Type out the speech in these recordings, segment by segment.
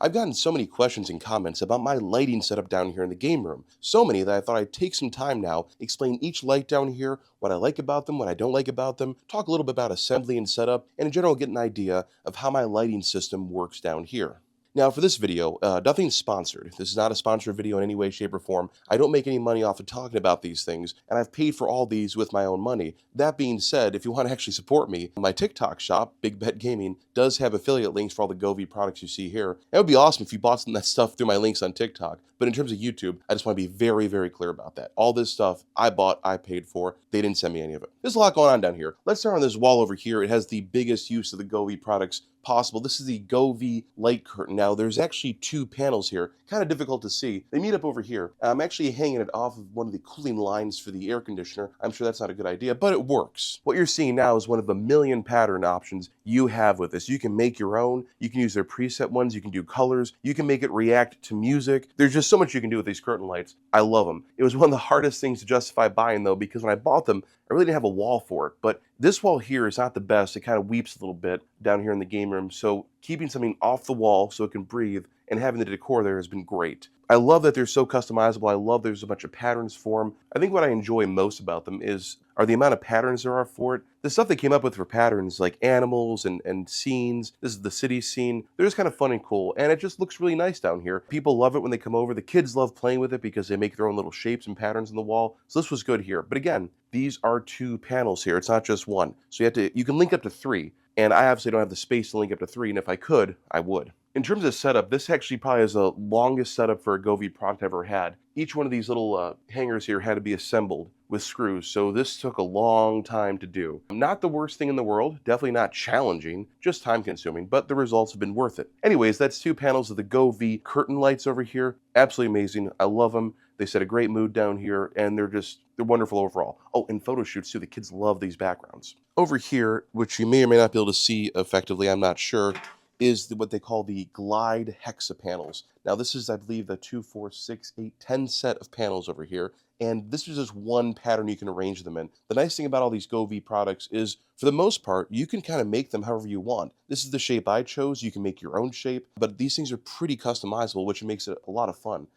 I've gotten so many questions and comments about my lighting setup down here in the game room. So many that I thought I'd take some time now, explain each light down here, what I like about them, what I don't like about them, talk a little bit about assembly and setup, and in general get an idea of how my lighting system works down here. Now, for this video, nothing's sponsored. This is not a sponsored video in any way, shape, or form. I don't make any money off of talking about these things, and I've paid for all these with my own money. That being said, if you want to actually support me, my TikTok shop, Big Bet Gaming, does have affiliate links for all the Govee products you see here. It would be awesome if you bought some of that stuff through my links on TikTok, but in terms of YouTube, I just want to be very, very clear about that. All this stuff I bought, I paid for. They didn't send me any of it. There's a lot going on down here. Let's start on this wall over here. It has the biggest use of the Govee products possible. This is the Govee light curtain. Now, there's actually two panels here, kind of difficult to see. They meet up over here. I'm actually hanging it off of one of the cooling lines for the air conditioner. I'm sure that's not a good idea, but it works. What you're seeing now is one of the million pattern options you have with this. You can make your own. You can use their preset ones. You can do colors. You can make it react to music. There's just so much you can do with these curtain lights. I love them. It was one of the hardest things to justify buying, though, because when I bought them, I really didn't have a wall for it, but this wall here is not the best. It kind of weeps a little bit down here in the game room, so keeping something off the wall so it can breathe and having the decor there has been great. I love that they're so customizable. I love there's a bunch of patterns for them. I think what I enjoy most about them are the amount of patterns there are for it. The stuff they came up with for patterns like animals and scenes. This is the city scene. They're just kind of fun and cool, and it just looks really nice down here. People love it when they come over. The kids love playing with it because they make their own little shapes and patterns on the wall. So this was good here. But again, these are two panels here. It's not just one. So you can link up to three. And I obviously don't have the space to link up to three, and if I could, I would. In terms of setup, this actually probably is the longest setup for a Govee product I've ever had. Each one of these little hangers here had to be assembled with screws, so this took a long time to do. Not the worst thing in the world, definitely not challenging, just time consuming, but the results have been worth it. Anyways, that's two panels of the Govee curtain lights over here. Absolutely amazing. I love them. They set a great mood down here, and they're wonderful overall. Oh, and photo shoots too. The kids love these backgrounds. Over here, which you may or may not be able to see effectively, I'm not sure, is what they call the Glide Hexa panels. Now, this is, I believe, the 2, 4, 6, 8, 10 set of panels over here, and this is just one pattern you can arrange them in. The nice thing about all these Govee products is, for the most part, you can kind of make them however you want. This is the shape I chose. You can make your own shape, but these things are pretty customizable, which makes it a lot of fun.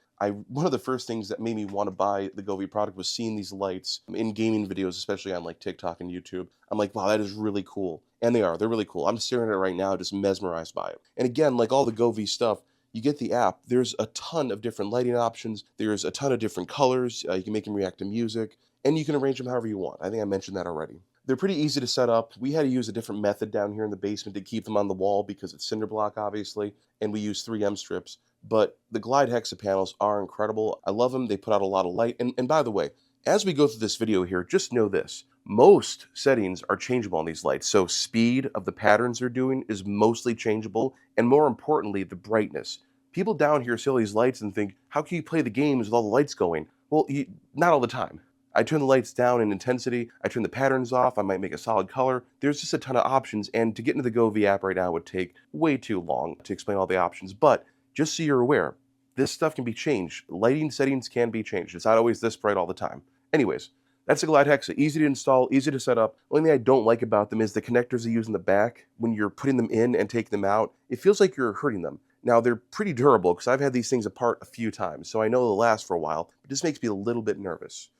One of the first things that made me want to buy the Govee product was seeing these lights in gaming videos, especially on like TikTok and YouTube. I'm like, wow, that is really cool. And they're really cool. I'm staring at it right now, just mesmerized by it. And again, like all the Govee stuff, you get the app, there's a ton of different lighting options. There's a ton of different colors. You can make them react to music, and you can arrange them however you want. I think I mentioned that already. They're pretty easy to set up. We had to use a different method down here in the basement to keep them on the wall because it's cinder block, obviously, and we use 3M strips. But the Glide Hexa panels are incredible. I love them. They put out a lot of light. And by the way, as we go through this video here, just know this. Most settings are changeable on these lights. So speed of the patterns they're doing is mostly changeable. And more importantly, the brightness. People down here see all these lights and think, how can you play the games with all the lights going? Well, not all the time. I turn the lights down in intensity. I turn the patterns off. I might make a solid color. There's just a ton of options. And to get into the Govee app right now would take way too long to explain all the options. But just so you're aware, this stuff can be changed. Lighting settings can be changed. It's not always this bright all the time. Anyways, that's a Glide Hexa. Easy to install, easy to set up. The only thing I don't like about them is the connectors they use in the back. When you're putting them in and taking them out, it feels like you're hurting them. Now, they're pretty durable because I've had these things apart a few times, so I know they'll last for a while, but this makes me a little bit nervous.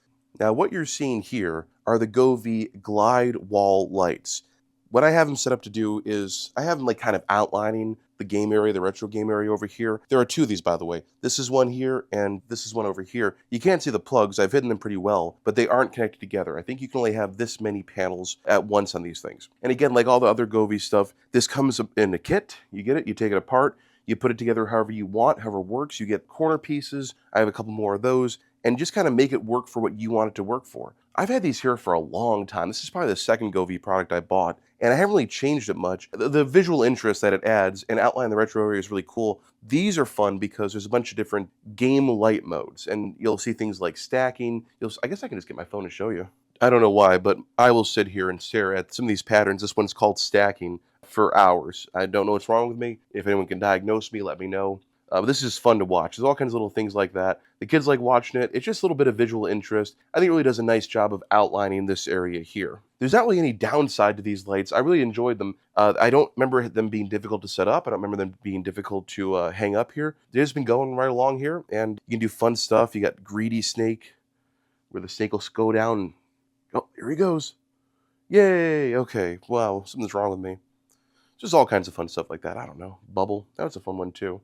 Now, what you're seeing here are the Govee Glide Wall lights. What I have them set up to do is, I have them like kind of outlining the game area, the retro game area over here. There are two of these, by the way. This is one here, and this is one over here. You can't see the plugs. I've hidden them pretty well, but they aren't connected together. I think you can only have this many panels at once on these things. And again, like all the other Govee stuff, this comes in a kit. You get it, you take it apart, you put it together however you want, however it works. You get corner pieces. I have a couple more of those, and just kind of make it work for what you want it to work for. I've had these here for a long time. This is probably the second Govee product I bought, and I haven't really changed it much. The visual interest that it adds and outlining the retro area is really cool. These are fun because there's a bunch of different game light modes, and you'll see things like stacking. I guess I can just get my phone to show you. I don't know why, but I will sit here and stare at some of these patterns. This one's called stacking for hours. I don't know what's wrong with me. If anyone can diagnose me, let me know. But this is fun to watch. There's all kinds of little things like that. The kids like watching it. It's just a little bit of visual interest. I think it really does a nice job of outlining this area here. There's not really any downside to these lights. I really enjoyed them. I don't remember them being difficult to set up. I don't remember them being difficult to hang up here. They've just been going right along here, and you can do fun stuff. You got Greedy Snake, where the snake will go down. And, oh, here he goes. Yay! Okay, wow, something's wrong with me. Just all kinds of fun stuff like that. I don't know. Bubble. That was a fun one, too.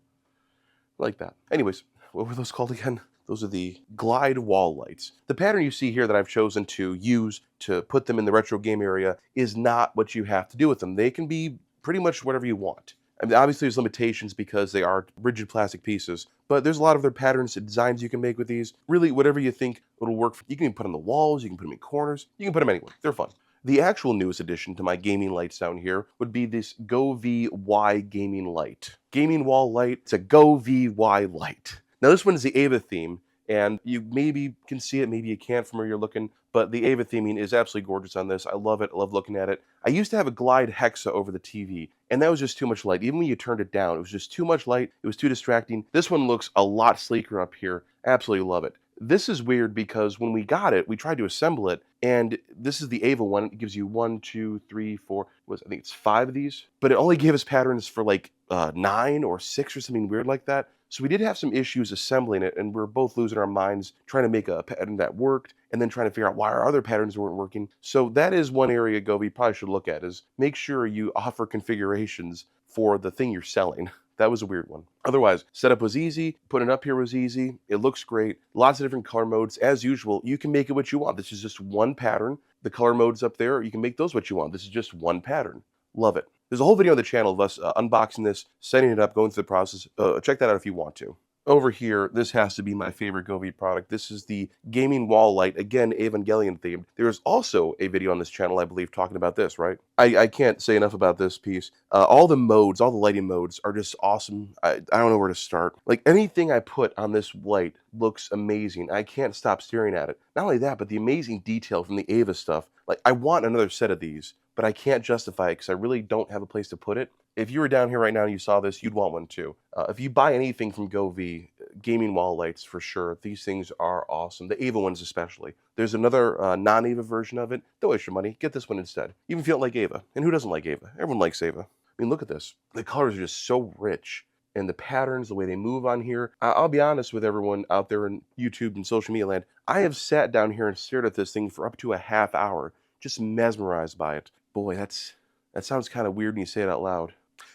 I like that. Anyways, what were those called again? Those are the glide wall lights. The pattern you see here that I've chosen to use to put them in the retro game area is not what you have to do with them. They can be pretty much whatever you want. I mean, obviously, there's limitations because they are rigid plastic pieces, but there's a lot of other patterns and designs you can make with these. Really, whatever you think it'll work for. You can put them on the walls, you can put them in corners, you can put them anywhere. They're fun. The actual newest addition to my gaming lights down here would be this Govee Y gaming light. Gaming wall light, it's a Govee Y light. Now this one is the Ava theme, and you maybe can see it, maybe you can't from where you're looking, but the Ava theming is absolutely gorgeous on this. I love it, I love looking at it. I used to have a glide hexa over the TV, and that was just too much light. Even when you turned it down, it was just too much light, it was too distracting. This one looks a lot sleeker up here. Absolutely love it. This is weird because when we got it, we tried to assemble it, and this is the Ava one. It gives you 1, 2, 3, 4, I think it's 5 of these, but it only gave us patterns for like 9 or 6 or something weird like that. So we did have some issues assembling it, and we're both losing our minds trying to make a pattern that worked, and then trying to figure out why our other patterns weren't working. So that is one area Govee probably should look at, is make sure you offer configurations for the thing you're selling. That was a weird one. Otherwise, setup was easy. Putting it up here was easy. It looks great. Lots of different color modes. As usual, you can make it what you want. This is just one pattern. The color modes up there, you can make those what you want. This is just one pattern. Love it. There's a whole video on the channel of us unboxing this, setting it up, going through the process. Check that out if you want to. Over here, this has to be my favorite Govee product. This is the gaming wall light, again, Evangelion themed. There's also a video on this channel, I believe, talking about this, right? I can't say enough about this piece. All the modes, all the lighting modes are just awesome. I don't know where to start. Like, anything I put on this light looks amazing. I can't stop staring at it. Not only that, but the amazing detail from the Ava stuff. Like, I want another set of these, but I can't justify it because I really don't have a place to put it. If you were down here right now and you saw this, you'd want one too. If you buy anything from Govee, gaming wall lights for sure, these things are awesome. The Ava ones especially. There's another non-Ava version of it. Don't waste your money. Get this one instead. Even if you don't like Ava. And who doesn't like Ava? Everyone likes Ava. I mean, look at this. The colors are just so rich. And the patterns, the way they move on here. I'll be honest with everyone out there in YouTube and social media land. I have sat down here and stared at this thing for up to a half hour. Just mesmerized by it. Boy, that sounds kind of weird when you say it out loud.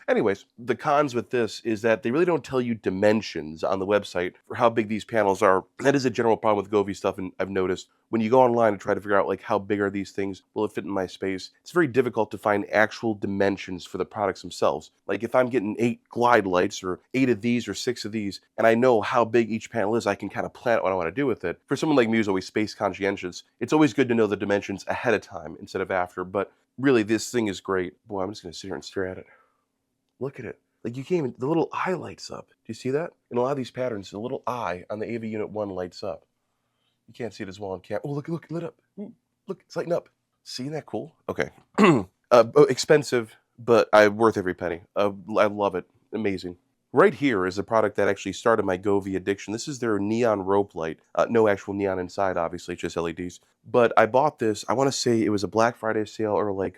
Anyways, the cons with this is that they really don't tell you dimensions on the website for how big these panels are. That is a general problem with Govee stuff, and I've noticed when you go online and try to figure out like how big are these things, will it fit in my space, it's very difficult to find actual dimensions for the products themselves. Like if I'm getting 8 glide lights or 8 of these or 6 of these, and I know how big each panel is, I can kind of plan out what I want to do with it. For someone like me who's always space conscientious, it's always good to know the dimensions ahead of time instead of after, but really this thing is great. Boy, I'm just going to sit here and stare at it. Look at it. Like you can't even, the little eye lights up. Do you see that? In a lot of these patterns, the little eye on the AV Unit 1 lights up. You can't see it as well on camera. Oh, look, it lit up. Look, it's lighting up. See, isn't that cool? Okay. Expensive, but worth every penny. I love it. Amazing. Right here is a product that actually started my Govee addiction. This is their neon rope light. No actual neon inside, obviously, just LEDs. But I bought this, I want to say it was a Black Friday sale or like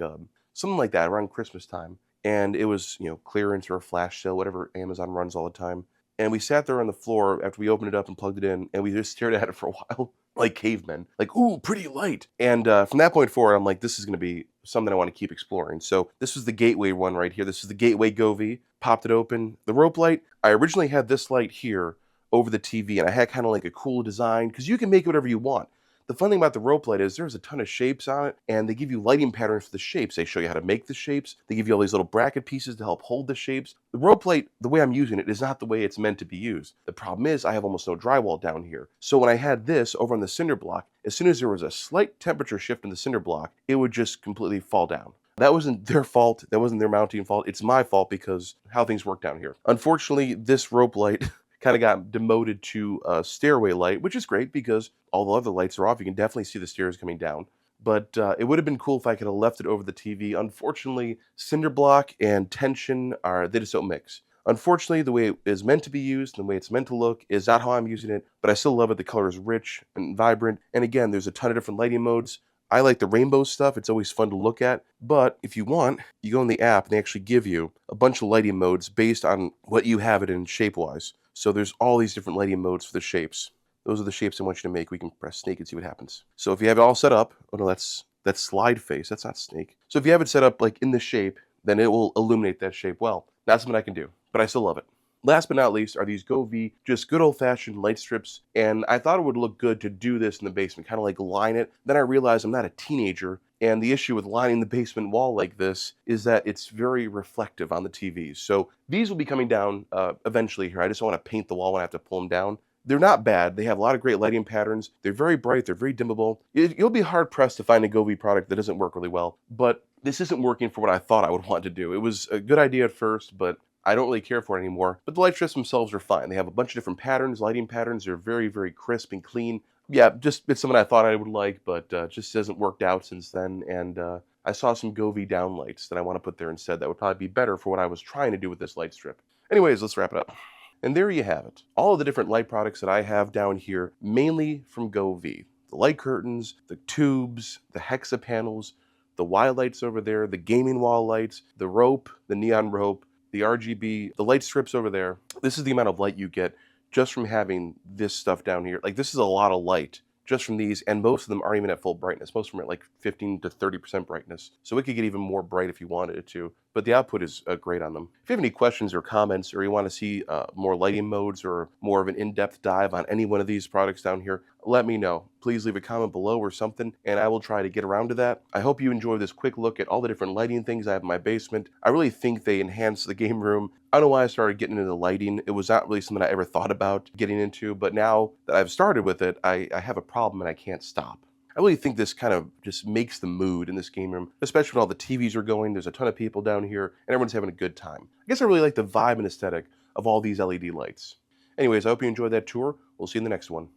something like that around Christmas time. And it was, clearance or a flash sale, whatever Amazon runs all the time. And we sat there on the floor after we opened it up and plugged it in, and we just stared at it for a while, like cavemen. Like, ooh, pretty light. And from that point forward, I'm like, this is going to be something I want to keep exploring. So this was the Gateway one right here. This is the Gateway Govee. Popped it open. The rope light, I originally had this light here over the TV, and I had kind of like a cool design, because you can make it whatever you want. The fun thing about the rope light is there's a ton of shapes on it, and they give you lighting patterns for the shapes. They show you how to make the shapes. They give you all these little bracket pieces to help hold the shapes. The rope light, the way I'm using it, is not the way it's meant to be used. The problem is I have almost no drywall down here. So when I had this over on the cinder block, as soon as there was a slight temperature shift in the cinder block, it would just completely fall down. That wasn't their fault. That wasn't their mounting fault. It's my fault because how things work down here. Unfortunately, this rope light kind of got demoted to a stairway light, which is great because all the other lights are off. You can definitely see the stairs coming down. But it would have been cool if I could have left it over the TV. Unfortunately, cinder block and tension they just don't mix. Unfortunately, the way it is meant to be used, and the way it's meant to look, is not how I'm using it, but I still love it. The color is rich and vibrant, and again, there's a ton of different lighting modes. I like the rainbow stuff, it's always fun to look at, but if you want, you go in the app and they actually give you a bunch of lighting modes based on what you have it in shape-wise. So there's all these different lighting modes for the shapes. Those are the shapes I want you to make. We can press snake and see what happens. So if you have it all set up, oh no, that's slide face, that's not snake. So if you have it set up like in the shape, then it will illuminate that shape well. That's something I can do, but I still love it. Last but not least are these Govee, just good old-fashioned light strips, and I thought it would look good to do this in the basement, kind of like line it. Then I realized I'm not a teenager, and the issue with lining the basement wall like this is that it's very reflective on the TVs. So these will be coming down eventually here. I just don't want to paint the wall when I have to pull them down. They're not bad. They have a lot of great lighting patterns. They're very bright. They're very dimmable. You'll be hard-pressed to find a Govee product that doesn't work really well, but this isn't working for what I thought I would want to do. It was a good idea at first, but I don't really care for it anymore. But the light strips themselves are fine. They have a bunch of different patterns, lighting patterns. They're very, very crisp and clean. Yeah, just it's something I thought I would like, but just hasn't worked out since then. And I saw some Govee downlights that I want to put there instead. That would probably be better for what I was trying to do with this light strip. Anyways, let's wrap it up. And there you have it. All of the different light products that I have down here, mainly from Govee. The light curtains, the tubes, the hexa panels, the Y lights over there, the gaming wall lights, the rope, the neon rope, the RGB, the light strips over there. This is the amount of light you get just from having this stuff down here. Like, this is a lot of light just from these, and most of them aren't even at full brightness. Most of them are at like 15 to 30% brightness. So it could get even more bright if you wanted it to, but the output is great on them. If you have any questions or comments, or you want to see more lighting modes or more of an in-depth dive on any one of these products down here, let me know. Please leave a comment below or something, and I will try to get around to that. I hope you enjoyed this quick look at all the different lighting things I have in my basement. I really think they enhance the game room. I don't know why I started getting into the lighting. It was not really something I ever thought about getting into, but now that I've started with it, I have a problem and I can't stop. I really think this kind of just makes the mood in this game room, especially when all the TVs are going. There's a ton of people down here, and everyone's having a good time. I guess I really like the vibe and aesthetic of all these LED lights. Anyways, I hope you enjoyed that tour. We'll see you in the next one.